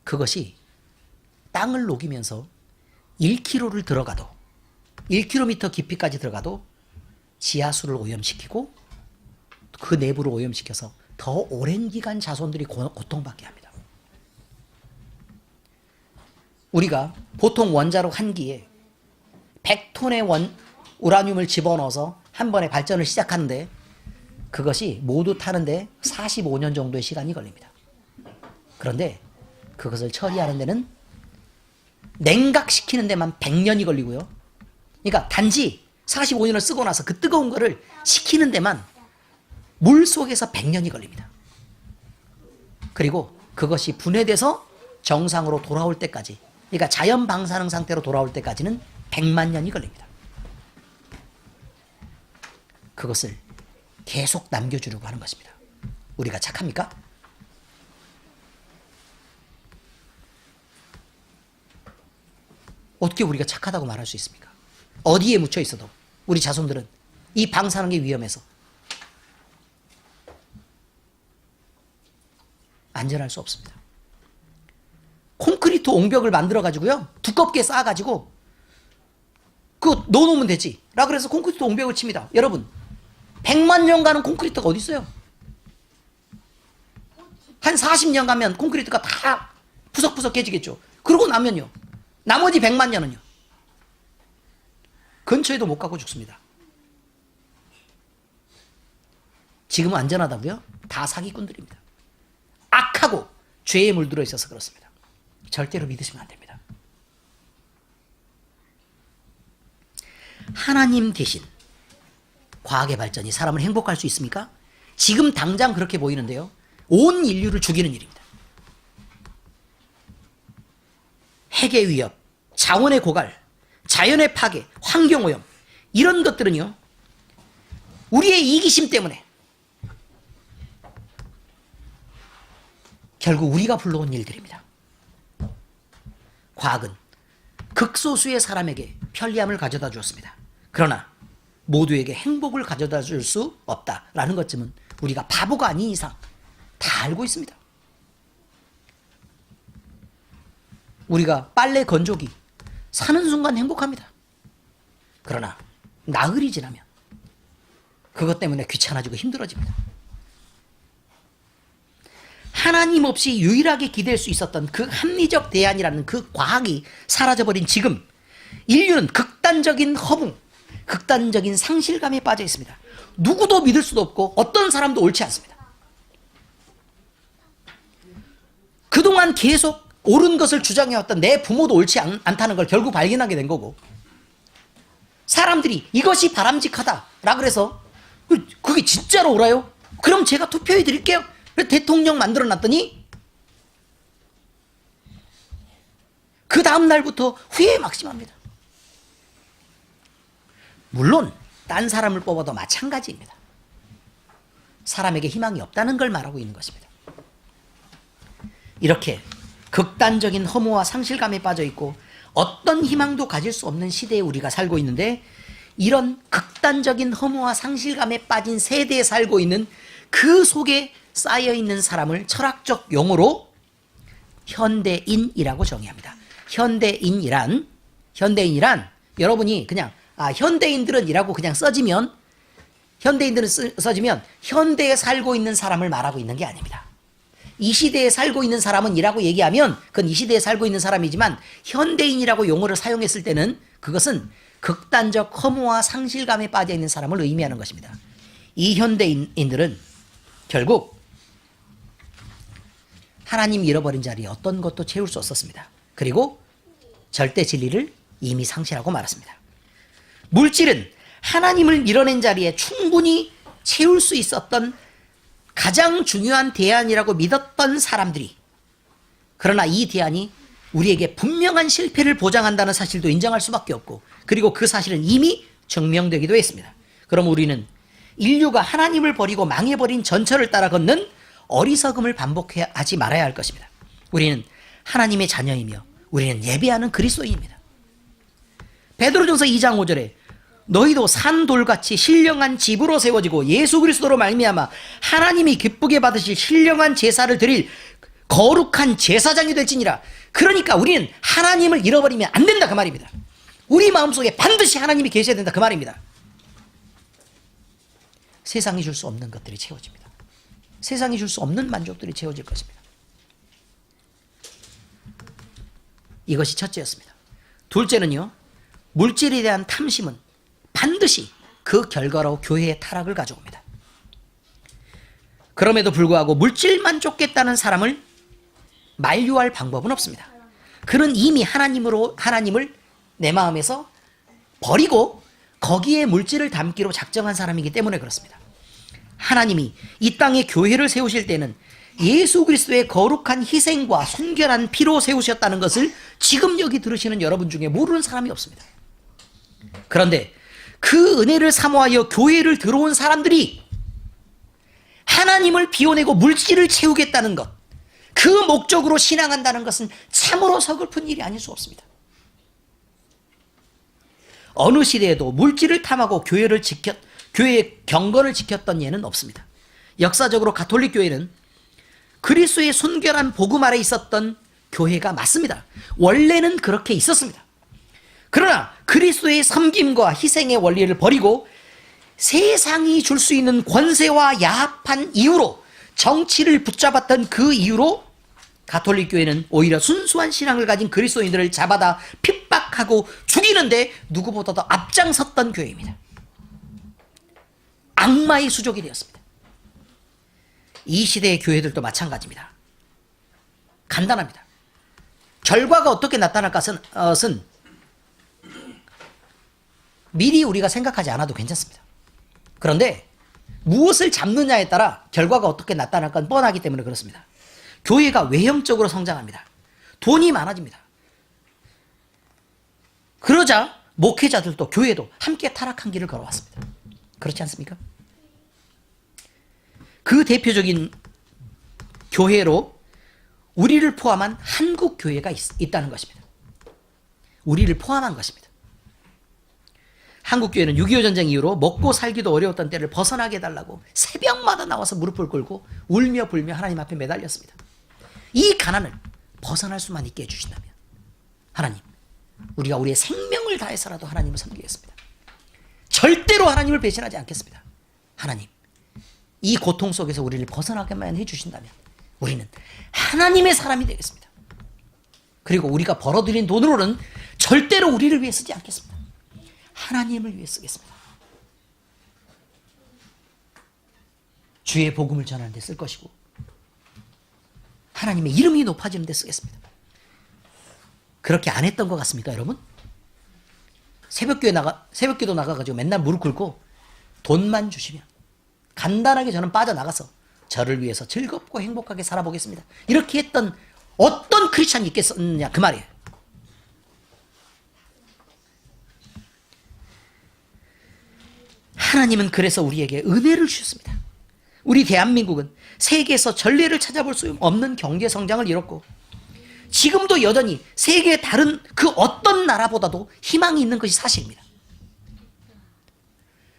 그것이 땅을 녹이면서 1km를 들어가도 1km 깊이까지 들어가도 지하수를 오염시키고 그 내부를 오염시켜서 더 오랜 기간 자손들이 고통받게 합니다. 우리가 보통 원자로 한 기에 100톤의 우라늄을 집어넣어서 한 번에 발전을 시작하는데 그것이 모두 타는데 45년 정도의 시간이 걸립니다. 그런데 그것을 처리하는 데는 냉각시키는 데만 100년이 걸리고요. 그러니까 단지 45년을 쓰고 나서 그 뜨거운 거를 식히는 데만 물 속에서 100년이 걸립니다. 그리고 그것이 분해돼서 정상으로 돌아올 때까지, 그러니까 자연 방사능 상태로 돌아올 때까지는 100만 년이 걸립니다. 그것을 계속 남겨주려고 하는 것입니다. 우리가 착합니까? 어떻게 우리가 착하다고 말할 수 있습니까? 어디에 묻혀 있어도 우리 자손들은 이 방사능의 위험에서 안전할 수 없습니다. 콘크리트 옹벽을 만들어 가지고요, 두껍게 쌓아 가지고 그거 넣어놓으면 되지 라 그래서 콘크리트 옹벽을 칩니다. 여러분, 100만 년 가는 콘크리트가 어디 있어요? 한 40년 가면 콘크리트가 다 푸석푸석 깨지겠죠. 그러고 나면요, 나머지 100만 년은요, 근처에도 못 가고 죽습니다. 지금은 안전하다고요? 다 사기꾼들입니다. 악하고 죄에 물들어 있어서 그렇습니다. 절대로 믿으시면 안 됩니다. 하나님 대신 과학의 발전이 사람을 행복할 수 있습니까? 지금 당장 그렇게 보이는데요, 온 인류를 죽이는 일입니다. 핵의 위협, 자원의 고갈, 자연의 파괴, 환경오염, 이런 것들은요, 우리의 이기심 때문에 결국 우리가 불러온 일들입니다. 과학은 극소수의 사람에게 편리함을 가져다 주었습니다. 그러나 모두에게 행복을 가져다 줄 수 없다라는 것쯤은 우리가 바보가 아닌 이상 다 알고 있습니다. 우리가 빨래 건조기 사는 순간 행복합니다. 그러나 나흘이 지나면 그것 때문에 귀찮아지고 힘들어집니다. 하나님 없이 유일하게 기댈 수 있었던 그 합리적 대안이라는 그 과학이 사라져버린 지금 인류는 극단적인 허무, 극단적인 상실감에 빠져 있습니다. 누구도 믿을 수도 없고 어떤 사람도 옳지 않습니다. 그동안 계속 옳은 것을 주장해왔던 내 부모도 옳지 않다는 걸 결국 발견하게 된 거고, 사람들이 이것이 바람직하다라 그래서 그게 진짜로 옳아요? 그럼 제가 투표해 드릴게요. 그래서 대통령 만들어 놨더니 그 다음 날부터 후회막심합니다. 물론 딴 사람을 뽑아도 마찬가지입니다. 사람에게 희망이 없다는 걸 말하고 있는 것입니다. 이렇게 극단적인 허무와 상실감에 빠져 있고 어떤 희망도 가질 수 없는 시대에 우리가 살고 있는데, 이런 극단적인 허무와 상실감에 빠진 세대에 살고 있는 그 속에 쌓여 있는 사람을 철학적 용어로 현대인이라고 정의합니다. 현대인이란 여러분이 그냥 현대인들은 이라고 그냥 써지면, 현대인들은 써지면 현대에 살고 있는 사람을 말하고 있는 게 아닙니다. 이 시대에 살고 있는 사람은 이라고 얘기하면 그건 이 시대에 살고 있는 사람이지만, 현대인이라고 용어를 사용했을 때는 그것은 극단적 허무와 상실감에 빠져 있는 사람을 의미하는 것입니다. 이 현대인들은 결국 하나님 잃어버린 자리에 어떤 것도 채울 수 없었습니다. 그리고 절대 진리를 이미 상실하고 말았습니다. 물질은 하나님을 밀어낸 자리에 충분히 채울 수 있었던 가장 중요한 대안이라고 믿었던 사람들이, 그러나 이 대안이 우리에게 분명한 실패를 보장한다는 사실도 인정할 수밖에 없고, 그리고 그 사실은 이미 증명되기도 했습니다. 그럼 우리는 인류가 하나님을 버리고 망해버린 전철을 따라 걷는 어리석음을 반복하지 말아야 할 것입니다. 우리는 하나님의 자녀이며 우리는 예배하는 그리스도인입니다. 베드로전서 2장 5절에 너희도 산돌같이 신령한 집으로 세워지고 예수 그리스도로 말미암아 하나님이 기쁘게 받으실 신령한 제사를 드릴 거룩한 제사장이 될지니라. 그러니까 우리는 하나님을 잃어버리면 안 된다 그 말입니다. 우리 마음속에 반드시 하나님이 계셔야 된다 그 말입니다. 세상이 줄 수 없는 것들이 채워집니다. 세상이 줄 수 없는 만족들이 채워질 것입니다. 이것이 첫째였습니다. 둘째는요, 물질에 대한 탐심은 반드시 그 결과로 교회의 타락을 가져옵니다. 그럼에도 불구하고 물질만 쫓겠다는 사람을 만류할 방법은 없습니다. 그는 이미 하나님을 내 마음에서 버리고 거기에 물질을 담기로 작정한 사람이기 때문에 그렇습니다. 하나님이 이 땅에 교회를 세우실 때는 예수 그리스도의 거룩한 희생과 순결한 피로 세우셨다는 것을 지금 여기 들으시는 여러분 중에 모르는 사람이 없습니다. 그런데 그 은혜를 사모하여 교회를 들어온 사람들이 하나님을 비워내고 물질을 채우겠다는 것, 그 목적으로 신앙한다는 것은 참으로 서글픈 일이 아닐 수 없습니다. 어느 시대에도 물질을 탐하고 교회의 경건을 지켰던 예는 없습니다. 역사적으로 가톨릭 교회는 그리스도의 순결한 복음 아래 있었던 교회가 맞습니다. 원래는 그렇게 있었습니다. 그러나 그리스도의 섬김과 희생의 원리를 버리고 세상이 줄 수 있는 권세와 야합한 이유로 정치를 붙잡았던 그 이유로 가톨릭 교회는 오히려 순수한 신앙을 가진 그리스도인들을 잡아다 핍박하고 죽이는데 누구보다도 앞장섰던 교회입니다. 악마의 수족이 되었습니다. 이 시대의 교회들도 마찬가지입니다. 간단합니다. 결과가 어떻게 나타날 것은 미리 우리가 생각하지 않아도 괜찮습니다. 그런데 무엇을 잡느냐에 따라 결과가 어떻게 나타날 건 뻔하기 때문에 그렇습니다. 교회가 외형적으로 성장합니다. 돈이 많아집니다. 그러자 목회자들도 교회도 함께 타락한 길을 걸어왔습니다. 그렇지 않습니까? 그 대표적인 교회로 우리를 포함한 한국 교회가 있다는 것입니다. 우리를 포함한 것입니다. 한국 교회는 6.25 전쟁 이후로 먹고 살기도 어려웠던 때를 벗어나게 해달라고 새벽마다 나와서 무릎을 꿇고 울며 불며 하나님 앞에 매달렸습니다. 이 가난을 벗어날 수만 있게 해주신다면 하나님, 우리가 우리의 생명을 다해서라도 하나님을 섬기겠습니다. 절대로 하나님을 배신하지 않겠습니다. 하나님, 이 고통 속에서 우리를 벗어나게만 해주신다면 우리는 하나님의 사람이 되겠습니다. 그리고 우리가 벌어들인 돈으로는 절대로 우리를 위해 쓰지 않겠습니다. 하나님을 위해 쓰겠습니다. 주의 복음을 전하는 데 쓸 것이고 하나님의 이름이 높아지는 데 쓰겠습니다. 그렇게 안 했던 것 같습니까, 여러분? 새벽기도 나가가지고 맨날 무릎 꿇고 돈만 주시면 간단하게 저는 빠져나가서 저를 위해서 즐겁고 행복하게 살아보겠습니다. 이렇게 했던 어떤 크리스찬이 있겠느냐 그 말이에요. 하나님은 그래서 우리에게 은혜를 주셨습니다. 우리 대한민국은 세계에서 전례를 찾아볼 수 없는 경제 성장을 이뤘고 지금도 여전히 세계의 다른 그 어떤 나라보다도 희망이 있는 것이 사실입니다.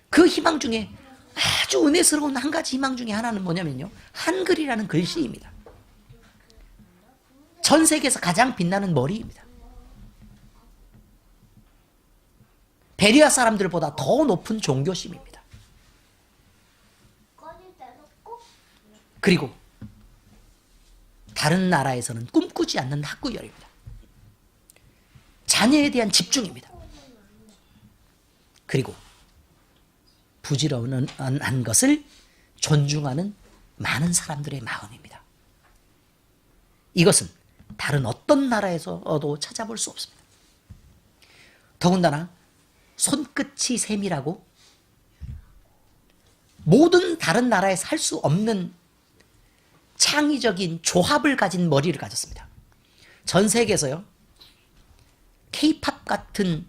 그 희망 중에 아주 은혜스러운 한 가지 희망 중에 하나는 뭐냐면요, 한글이라는 글씨입니다. 전 세계에서 가장 빛나는 머리입니다. 베리아 사람들보다 더 높은 종교심입니다. 그리고 다른 나라에서는 꿈꾸지 않는 학구열입니다. 자녀에 대한 집중입니다. 그리고 부지런한 것을 존중하는 많은 사람들의 마음입니다. 이것은 다른 어떤 나라에서도 찾아볼 수 없습니다. 더군다나 손끝이 세밀하고 모든 다른 나라에서 할 수 없는 창의적인 조합을 가진 머리를 가졌습니다. 전 세계에서요, K-팝 같은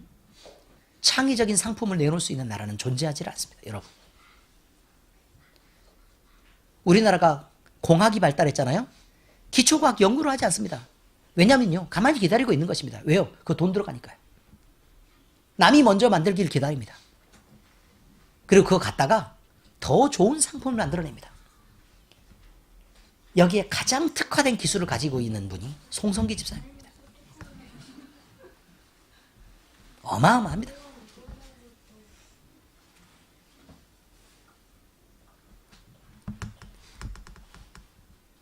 창의적인 상품을 내놓을 수 있는 나라는 존재하지 않습니다. 여러분, 우리나라가 공학이 발달했잖아요. 기초과학 연구를 하지 않습니다. 왜냐면요, 가만히 기다리고 있는 것입니다. 왜요? 그거 돈 들어가니까요. 남이 먼저 만들기를 기다립니다. 그리고 그거 갖다가 더 좋은 상품을 만들어냅니다. 여기에 가장 특화된 기술을 가지고 있는 분이 송성기 집사님입니다. 어마어마합니다.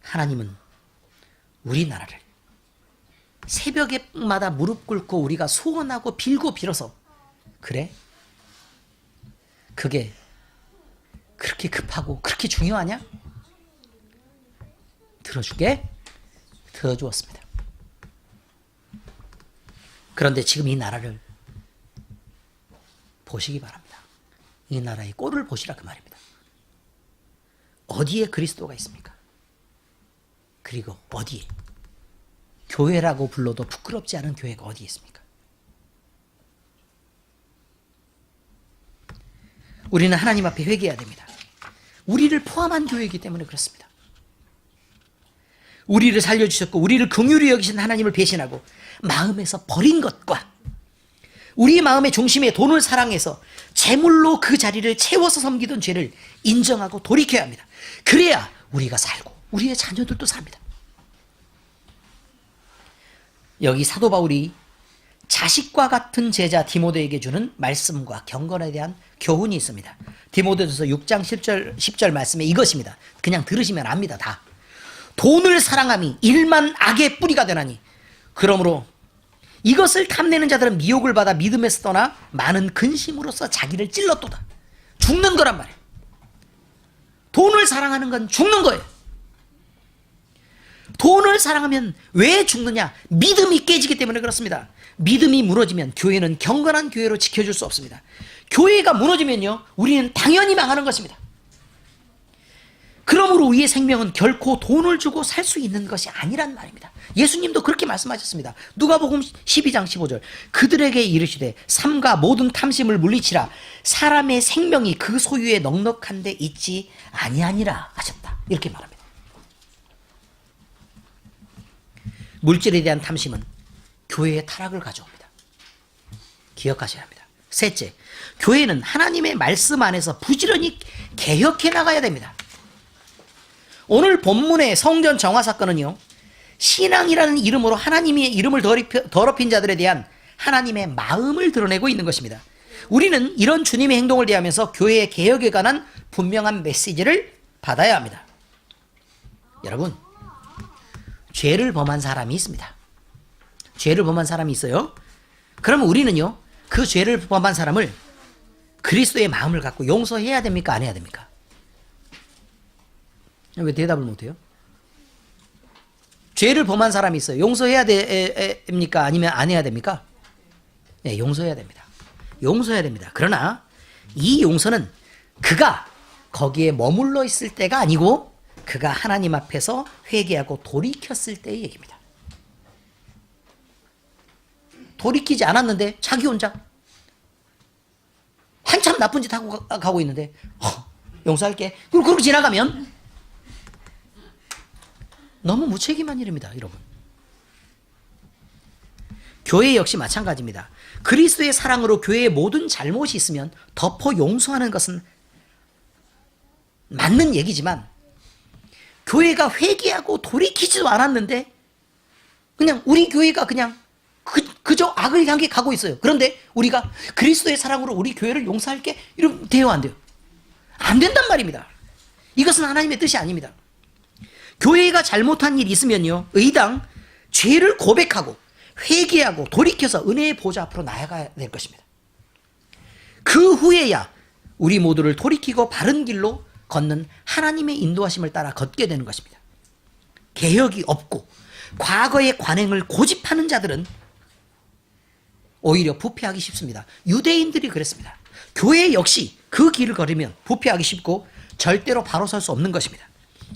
하나님은 우리나라를 새벽에마다 무릎 꿇고 우리가 소원하고 빌고 빌어서, 그래? 그게 그렇게 급하고 그렇게 중요하냐? 들어주게? 들어주었습니다. 그런데 지금 이 나라를 보시기 바랍니다. 이 나라의 꼴을 보시라 그 말입니다. 어디에 그리스도가 있습니까? 그리고 어디에 교회라고 불러도 부끄럽지 않은 교회가 어디에 있습니까? 우리는 하나님 앞에 회개해야 됩니다. 우리를 포함한 교회이기 때문에 그렇습니다. 우리를 살려주셨고 우리를 긍휼히 여기신 하나님을 배신하고 마음에서 버린 것과 우리의 마음의 중심에 돈을 사랑해서 재물로 그 자리를 채워서 섬기던 죄를 인정하고 돌이켜야 합니다. 그래야 우리가 살고 우리의 자녀들도 삽니다. 여기 사도 바울이 자식과 같은 제자 디모데에게 주는 말씀과 경건에 대한 교훈이 있습니다. 디모데전서 6장 10절 말씀에 이것입니다. 그냥 들으시면 압니다. 다. 돈을 사랑함이 일만 악의 뿌리가 되나니 그러므로 이것을 탐내는 자들은 미혹을 받아 믿음에서 떠나 많은 근심으로써 자기를 찔렀도다. 죽는 거란 말이에요. 돈을 사랑하는 건 죽는 거예요. 돈을 사랑하면 왜 죽느냐? 믿음이 깨지기 때문에 그렇습니다. 믿음이 무너지면 교회는 경건한 교회로 지켜줄 수 없습니다. 교회가 무너지면요, 우리는 당연히 망하는 것입니다. 그러므로 우리의 생명은 결코 돈을 주고 살 수 있는 것이 아니란 말입니다. 예수님도 그렇게 말씀하셨습니다. 누가복음 12장 15절 그들에게 이르시되 삼가 모든 탐심을 물리치라 사람의 생명이 그 소유에 넉넉한 데 있지 아니하니라 하셨다. 이렇게 말합니다. 물질에 대한 탐심은 교회의 타락을 가져옵니다. 기억하셔야 합니다. 셋째, 교회는 하나님의 말씀 안에서 부지런히 개혁해 나가야 됩니다. 오늘 본문의 성전 정화 사건은요, 신앙이라는 이름으로 하나님의 이름을 더럽힌 자들에 대한 하나님의 마음을 드러내고 있는 것입니다. 우리는 이런 주님의 행동을 대하면서 교회의 개혁에 관한 분명한 메시지를 받아야 합니다. 여러분, 죄를 범한 사람이 있습니다. 죄를 범한 사람이 있어요. 그러면 우리는요, 그 죄를 범한 사람을 그리스도의 마음을 갖고 용서해야 됩니까? 안 해야 됩니까? 왜 대답을 못해요? 죄를 범한 사람이 있어요. 용서해야 됩니까? 아니면 안 해야 됩니까? 네, 용서해야 됩니다. 용서해야 됩니다. 그러나 이 용서는 그가 거기에 머물러 있을 때가 아니고 그가 하나님 앞에서 회개하고 돌이켰을 때의 얘기입니다. 돌이키지 않았는데 자기 혼자 한참 나쁜 짓 하고 가고 있는데 용서할게. 그리고 그러고 지나가면 너무 무책임한 일입니다, 여러분. 교회 역시 마찬가지입니다. 그리스도의 사랑으로 교회의 모든 잘못이 있으면 덮어 용서하는 것은 맞는 얘기지만 교회가 회개하고 돌이키지도 않았는데 그냥 우리 교회가 그냥 그저 악을 향해 가고 있어요. 그런데 우리가 그리스도의 사랑으로 우리 교회를 용서할게 이러면 돼요, 안 돼요? 안 된단 말입니다. 이것은 하나님의 뜻이 아닙니다. 교회가 잘못한 일이 있으면요, 의당 죄를 고백하고 회개하고 돌이켜서 은혜의 보좌 앞으로 나아가야 될 것입니다. 그 후에야 우리 모두를 돌이키고 바른 길로 걷는 하나님의 인도하심을 따라 걷게 되는 것입니다. 개혁이 없고 과거의 관행을 고집하는 자들은 오히려 부패하기 쉽습니다. 유대인들이 그랬습니다. 교회 역시 그 길을 걸으면 부패하기 쉽고 절대로 바로 설 수 없는 것입니다.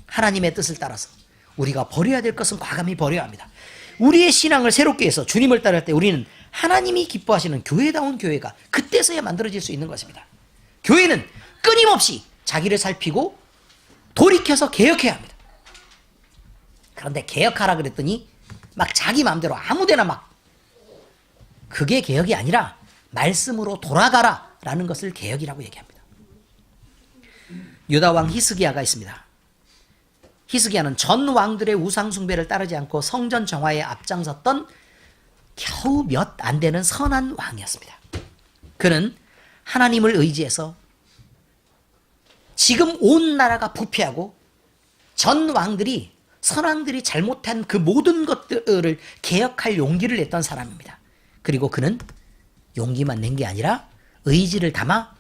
하나님의 뜻을 따라서 우리가 버려야 될 것은 과감히 버려야 합니다. 우리의 신앙을 새롭게 해서 주님을 따를 때 우리는 하나님이 기뻐하시는 교회다운 교회가 그때서야 만들어질 수 있는 것입니다. 교회는 끊임없이 자기를 살피고 돌이켜서 개혁해야 합니다. 그런데 개혁하라 그랬더니 막 자기 마음대로 아무데나 막, 그게 개혁이 아니라 말씀으로 돌아가라 라는 것을 개혁이라고 얘기합니다. 유다왕 히스기야가 있습니다. 히스기야는 전 왕들의 우상 숭배를 따르지 않고 성전 정화에 앞장섰던 겨우 몇 안 되는 선한 왕이었습니다. 그는 하나님을 의지해서 지금 온 나라가 부패하고 전 왕들이, 선왕들이 잘못한 그 모든 것들을 개혁할 용기를 냈던 사람입니다. 그리고 그는 용기만 낸 게 아니라 의지를 담아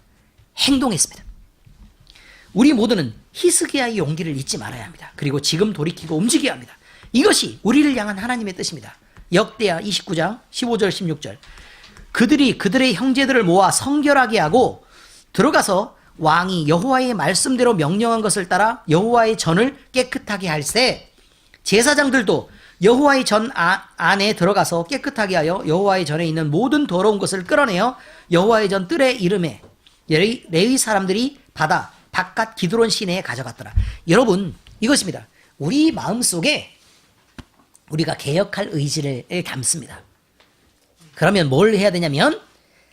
행동했습니다. 우리 모두는 히스기야의 용기를 잊지 말아야 합니다. 그리고 지금 돌이키고 움직여야 합니다. 이것이 우리를 향한 하나님의 뜻입니다. 역대하 29장 15절 16절. 그들이 그들의 형제들을 모아 성결하게 하고 들어가서 왕이 여호와의 말씀대로 명령한 것을 따라 여호와의 전을 깨끗하게 할세, 제사장들도 여호와의 전 안에 들어가서 깨끗하게 하여 여호와의 전에 있는 모든 더러운 것을 끌어내어 여호와의 전 뜰에 이름에 레위 사람들이 받아 바깥 기드론 시내에 가져갔더라. 여러분, 이것입니다. 우리 마음속에 우리가 개혁할 의지를 담습니다. 그러면 뭘 해야 되냐면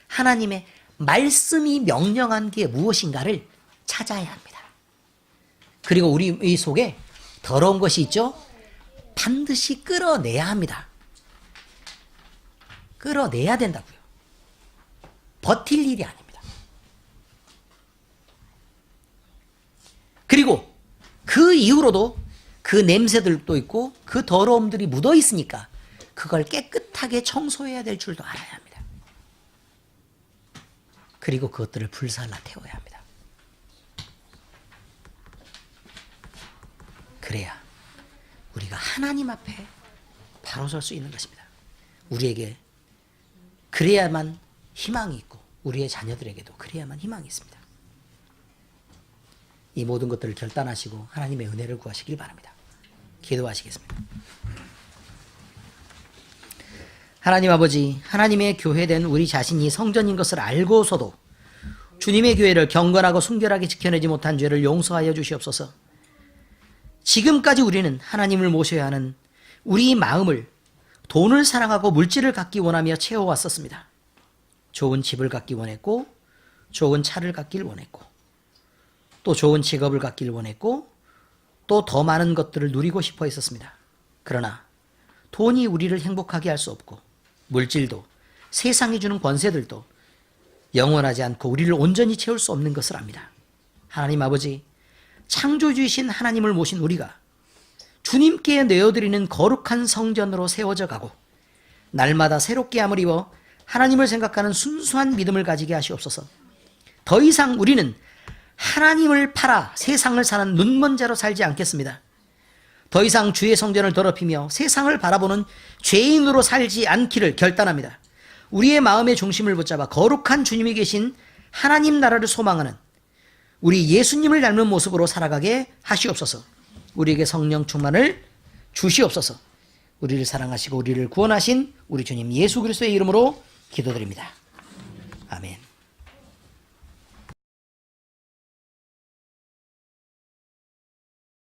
하나님의 말씀이 명령한 게 무엇인가를 찾아야 합니다. 그리고 우리 속에 더러운 것이 있죠? 반드시 끌어내야 합니다. 끌어내야 된다고요. 버틸 일이 아닙니다. 그리고 그 이후로도 그 냄새들도 있고 그 더러움들이 묻어 있으니까 그걸 깨끗하게 청소해야 될 줄도 알아야 합니다. 그리고 그것들을 불살라 태워야 합니다. 그래야 우리가 하나님 앞에 바로 설 수 있는 것입니다. 우리에게 그래야만 희망이 있고 우리의 자녀들에게도 그래야만 희망이 있습니다. 이 모든 것들을 결단하시고 하나님의 은혜를 구하시길 바랍니다. 기도하시겠습니다. 하나님 아버지, 하나님의 교회된 우리 자신이 성전인 것을 알고서도 주님의 교회를 경건하고 순결하게 지켜내지 못한 죄를 용서하여 주시옵소서. 지금까지 우리는 하나님을 모셔야 하는 우리 마음을 돈을 사랑하고 물질을 갖기 원하며 채워왔었습니다. 좋은 집을 갖기 원했고, 좋은 차를 갖길 원했고, 또 좋은 직업을 갖길 원했고, 또 더 많은 것들을 누리고 싶어 했었습니다. 그러나 돈이 우리를 행복하게 할 수 없고, 물질도 세상이 주는 권세들도 영원하지 않고 우리를 온전히 채울 수 없는 것을 압니다. 하나님 아버지, 창조주이신 하나님을 모신 우리가 주님께 내어드리는 거룩한 성전으로 세워져 가고 날마다 새롭게 함을 입어 하나님을 생각하는 순수한 믿음을 가지게 하시옵소서. 더 이상 우리는 하나님을 팔아 세상을 사는 눈먼 자로 살지 않겠습니다. 더 이상 주의 성전을 더럽히며 세상을 바라보는 죄인으로 살지 않기를 결단합니다. 우리의 마음의 중심을 붙잡아 거룩한 주님이 계신 하나님 나라를 소망하는 우리 예수님을 닮은 모습으로 살아가게 하시옵소서. 우리에게 성령 충만을 주시옵소서. 우리를 사랑하시고 우리를 구원하신 우리 주님 예수 그리스도의 이름으로 기도드립니다.